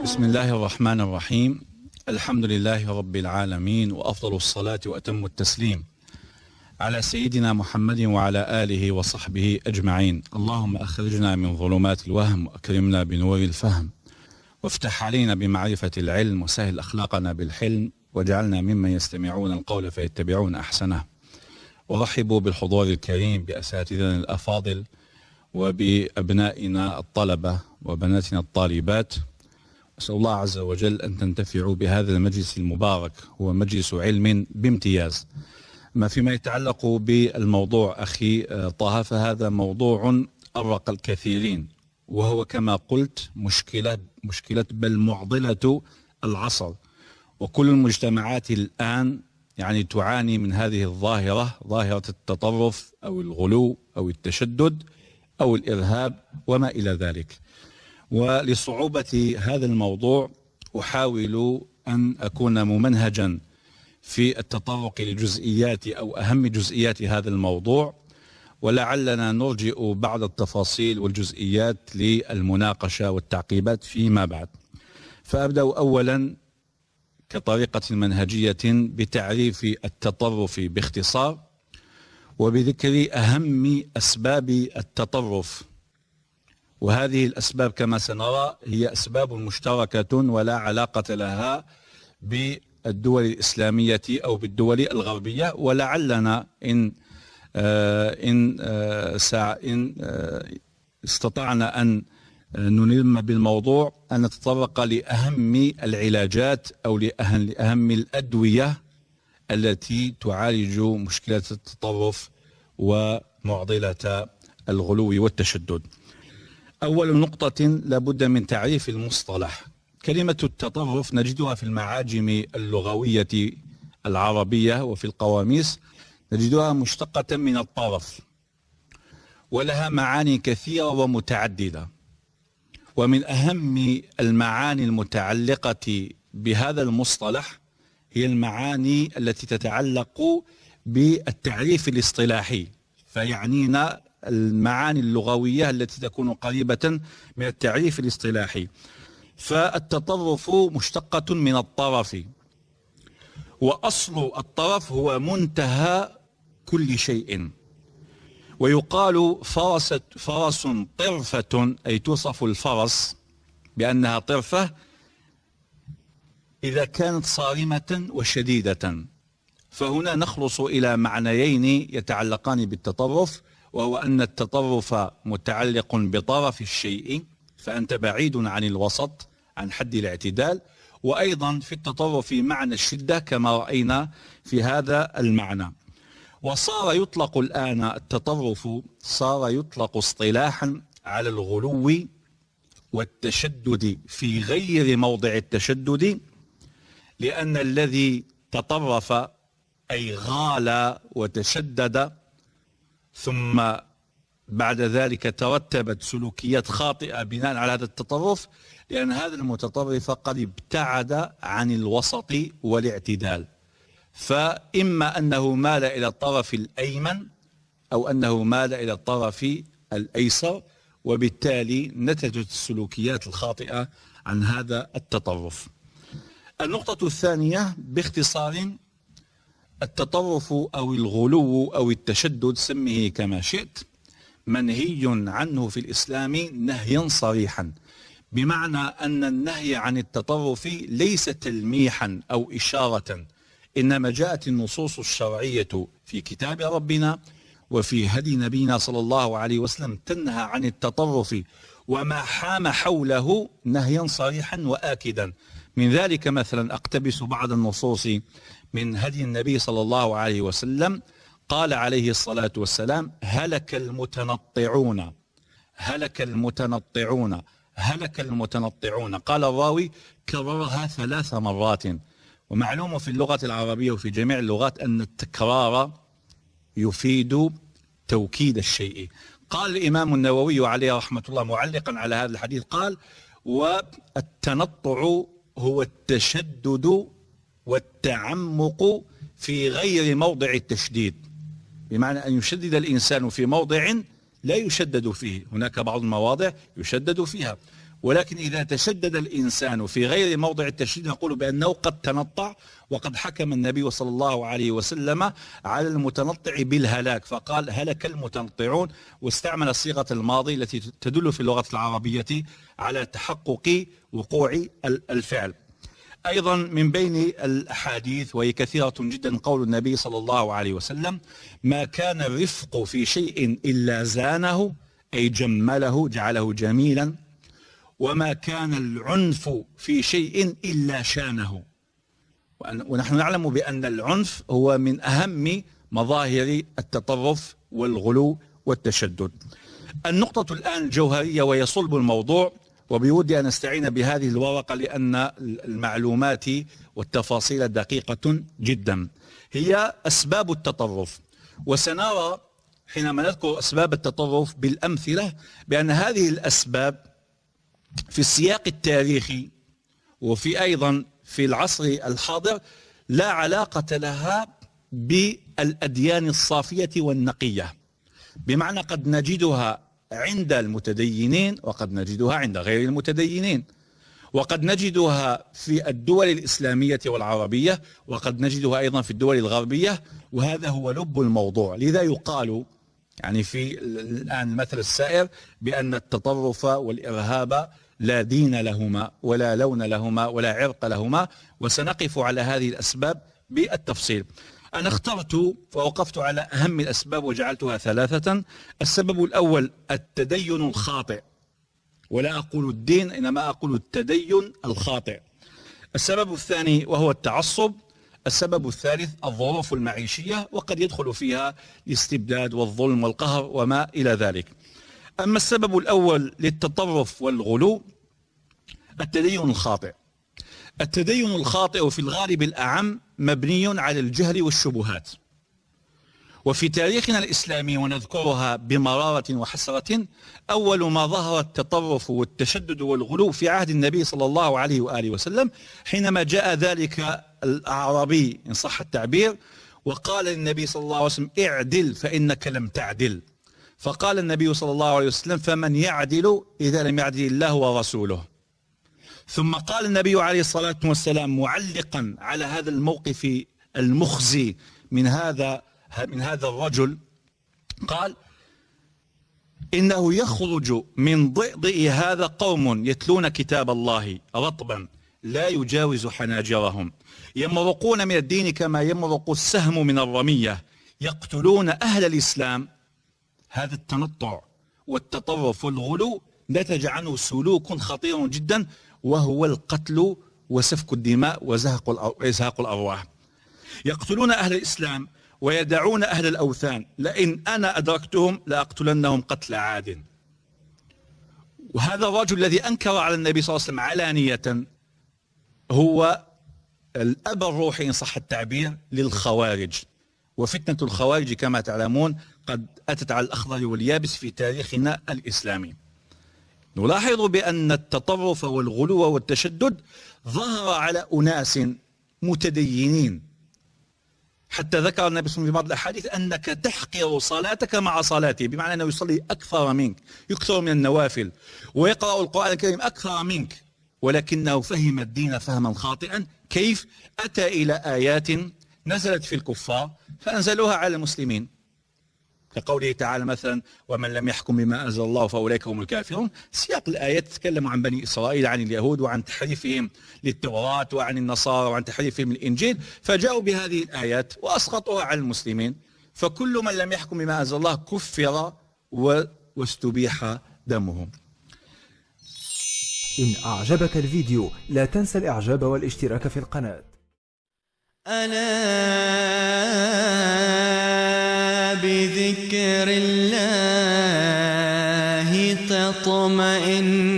بسم الله الرحمن الرحيم. الحمد لله رب العالمين، وأفضل الصلاة وأتم التسليم على سيدنا محمد وعلى آله وصحبه أجمعين. اللهم أخرجنا من ظلمات الوهم وأكرمنا بنور الفهم، وافتح علينا بمعرفة العلم، وسهل أخلاقنا بالحلم، واجعلنا ممن يستمعون القول فيتبعون أحسنه. ورحبوا بالحضور الكريم بأساتذتنا الأفاضل وبأبنائنا الطلبة وبناتنا الطالبات. أسأل الله عز وجل أن تنتفعوا بهذا المجلس المبارك، هو مجلس علم بامتياز. ما فيما يتعلق بالموضوع أخي طه، فهذا موضوع أرق الكثيرين، وهو كما قلت مشكلة بل معضلة العصر. وكل المجتمعات الآن تعاني من هذه الظاهرة، ظاهرة التطرف أو الغلو أو التشدد أو الإرهاب وما إلى ذلك. ولصعوبة هذا الموضوع أحاول أن أكون ممنهجا في التطرق لجزئيات أو أهم جزئيات هذا الموضوع، ولعلنا نرجئ بعض التفاصيل والجزئيات للمناقشة والتعقيبات فيما بعد. فأبدأ أولا كطريقة منهجية بتعريف التطرف باختصار، وبذكر أهم أسباب التطرف. وهذه الأسباب كما سنرى هي أسباب مشتركة ولا علاقة لها بالدول الإسلامية أو بالدول الغربية. ولعلنا إن استطعنا أن نلم بالموضوع أن نتطرق لأهم العلاجات أو لأهم الأدوية التي تعالج مشكلة التطرف ومعضلة الغلو والتشدد. أول نقطة لابد من تعريف المصطلح. كلمة التطرف نجدها في المعاجم اللغوية العربية وفي القواميس، نجدها مشتقة من الطرف، ولها معاني كثيرة ومتعددة. ومن أهم المعاني المتعلقة بهذا المصطلح هي المعاني التي تتعلق بالتعريف الاصطلاحي، فيعنينا المعاني اللغوية التي تكون قريبة من التعريف الاصطلاحي. فالتطرف مشتقة من الطرف، وأصل الطرف هو منتهى كل شيء. ويقال فرس طرفة، أي توصف الفرس بأنها طرفة إذا كانت صارمة وشديدة. فهنا نخلص إلى معنيين يتعلقان بالتطرف، وهو أن التطرف متعلق بطرف الشيء، فأنت بعيد عن الوسط، عن حد الاعتدال. وأيضا في التطرف معنى الشدة كما رأينا في هذا المعنى. وصار يطلق الآن التطرف صار يطلق اصطلاحا على الغلو والتشدد في غير موضع التشدد، لأن الذي تطرف أي غال وتشدد، ثم بعد ذلك ترتبت سلوكيات خاطئة بناء على هذا التطرف، لأن هذا المتطرف قد ابتعد عن الوسط والاعتدال. فإما أنه مال إلى الطرف الأيمن أو أنه مال إلى الطرف الأيسر، وبالتالي نتجت السلوكيات الخاطئة عن هذا التطرف. النقطة الثانية باختصار: التطرف أو الغلو أو التشدد، سميه كما شئت، منهي عنه في الإسلام نهيا صريحا، بمعنى أن النهي عن التطرف ليس تلميحا أو إشارة، إنما جاءت النصوص الشرعية في كتاب ربنا وفي هدي نبينا صلى الله عليه وسلم تنهى عن التطرف وما حام حوله نهيا صريحا وآكدا. من ذلك مثلا أقتبس بعض النصوص من هدي النبي صلى الله عليه وسلم. قال عليه الصلاة والسلام: هلك المتنطعون، هلك المتنطعون، هلك المتنطعون. قال الراوي كررها 3 مرات. ومعلوم في اللغة العربية وفي جميع اللغات أن التكرار يفيد توكيد الشيء. قال الإمام النووي عليه رحمة الله معلقا على هذا الحديث، قال: والتنطع هو التشدد والتعمق في غير موضع التشديد، بمعنى أن يشدد الإنسان في موضع لا يشدد فيه. هناك بعض المواضع يشدد فيها، ولكن إذا تشدد الإنسان في غير موضع التشديد نقول بأنه قد تنطع، وقد حكم النبي صلى الله عليه وسلم على المتنطع بالهلاك فقال هلك المتنطعون، واستعمل صيغة الماضي التي تدل في اللغة العربية على تحقق وقوع الفعل. أيضا من بين الأحاديث وهي كثيرة جدا قول النبي صلى الله عليه وسلم: ما كان الرفق في شيء إلا زانه، أي جمله جعله جميلا، وما كان العنف في شيء إلا شانه. ونحن نعلم بأن العنف هو من أهم مظاهر التطرف والغلو والتشدد. النقطة الآن الجوهرية وهي صلب الموضوع، وبودي أن أستعين بهذه الورقة لأن المعلومات والتفاصيل دقيقة جدا، هي أسباب التطرف. وسنرى حينما نذكر أسباب التطرف بالأمثلة بأن هذه الأسباب في السياق التاريخي وفي أيضا في العصر الحاضر لا علاقة لها بالأديان الصافية والنقية، بمعنى قد نجدها عند المتدينين وقد نجدها عند غير المتدينين، وقد نجدها في الدول الإسلامية والعربية، وقد نجدها أيضا في الدول الغربية، وهذا هو لب الموضوع. لذا يقال يعني في الآن المثل السائر بأن التطرف والإرهاب لا دين لهما ولا لون لهما ولا عرق لهما، وسنقف على هذه الأسباب بالتفصيل. أنا اخترت فوقفت على أهم الأسباب وجعلتها ثلاثة. السبب الأول التدين الخاطئ، ولا أقول الدين إنما أقول التدين الخاطئ. السبب الثاني وهو التعصب. السبب الثالث الظروف المعيشية، وقد يدخل فيها الاستبداد والظلم والقهر وما إلى ذلك. أما السبب الأول للتطرف والغلو التدين الخاطئ. التدين الخاطئ في الغالب الأعم مبني على الجهل والشبهات، وفي تاريخنا الإسلامي ونذكرها بمرارة وحسرة أول ما ظهر التطرف والتشدد والغلو في عهد النبي صلى الله عليه وآله وسلم، حينما جاء ذلك الأعرابي إن صح التعبير وقال للنبي صلى الله عليه وسلم: اعدل فإنك لم تعدل. فقال النبي صلى الله عليه وسلم: فمن يعدل إذا لم يعدل الله ورسوله. ثم قال النبي عليه الصلاة والسلام معلقا على هذا الموقف المخزي من هذا الرجل، قال: إنه يخرج من ضئضئ هذا قوم يتلون كتاب الله رطبا لا يجاوز حناجرهم، يمرقون من الدين كما يمرق السهم من الرمية، يقتلون أهل الإسلام. هذا التنطع والتطرف والغلو نتج عنه سلوك خطير جدا، وهو القتل وسفك الدماء وإزهاق الأرواح. يقتلون أهل الإسلام ويدعون أهل الأوثان، لئن أنا أدركتهم لأقتلنهم قتل عاد. وهذا الرجل الذي أنكر على النبي صلى الله عليه وسلم علانية هو الأب الروحي إن صح التعبير للخوارج. وفتنة الخوارج كما تعلمون قد أتت على الأخضر واليابس في تاريخنا الإسلامي. نلاحظ بأن التطرف والغلو والتشدد ظهر على أناس متدينين، حتى ذكر النبي صلى الله عليه وسلم في بعض الأحاديث أنك تحقر صلاتك مع صلاته، بمعنى أنه يصلي أكثر منك، يكثر من النوافل، ويقرأ القرآن الكريم أكثر منك، ولكنه فهم الدين فهما خاطئا. كيف؟ أتى إلى آيات نزلت في الكفار فأنزلوها على المسلمين، كقوله تعالى مثلا: ومن لم يحكم بما أنزل الله فأولئك هم الكافرون. سياق الآيات تتكلم عن بني إسرائيل، عن اليهود، وعن تحريفهم للتوراة، وعن النصارى، وعن تحريفهم الإنجيل، فجاءوا بهذه الآيات وأسقطوها على المسلمين، فكل من لم يحكم بما أنزل الله كفر واستبيح دمهم. إن أعجبك الفيديو لا تنسى الإعجاب والاشتراك في القناة. ألا بذكر الله تطمئن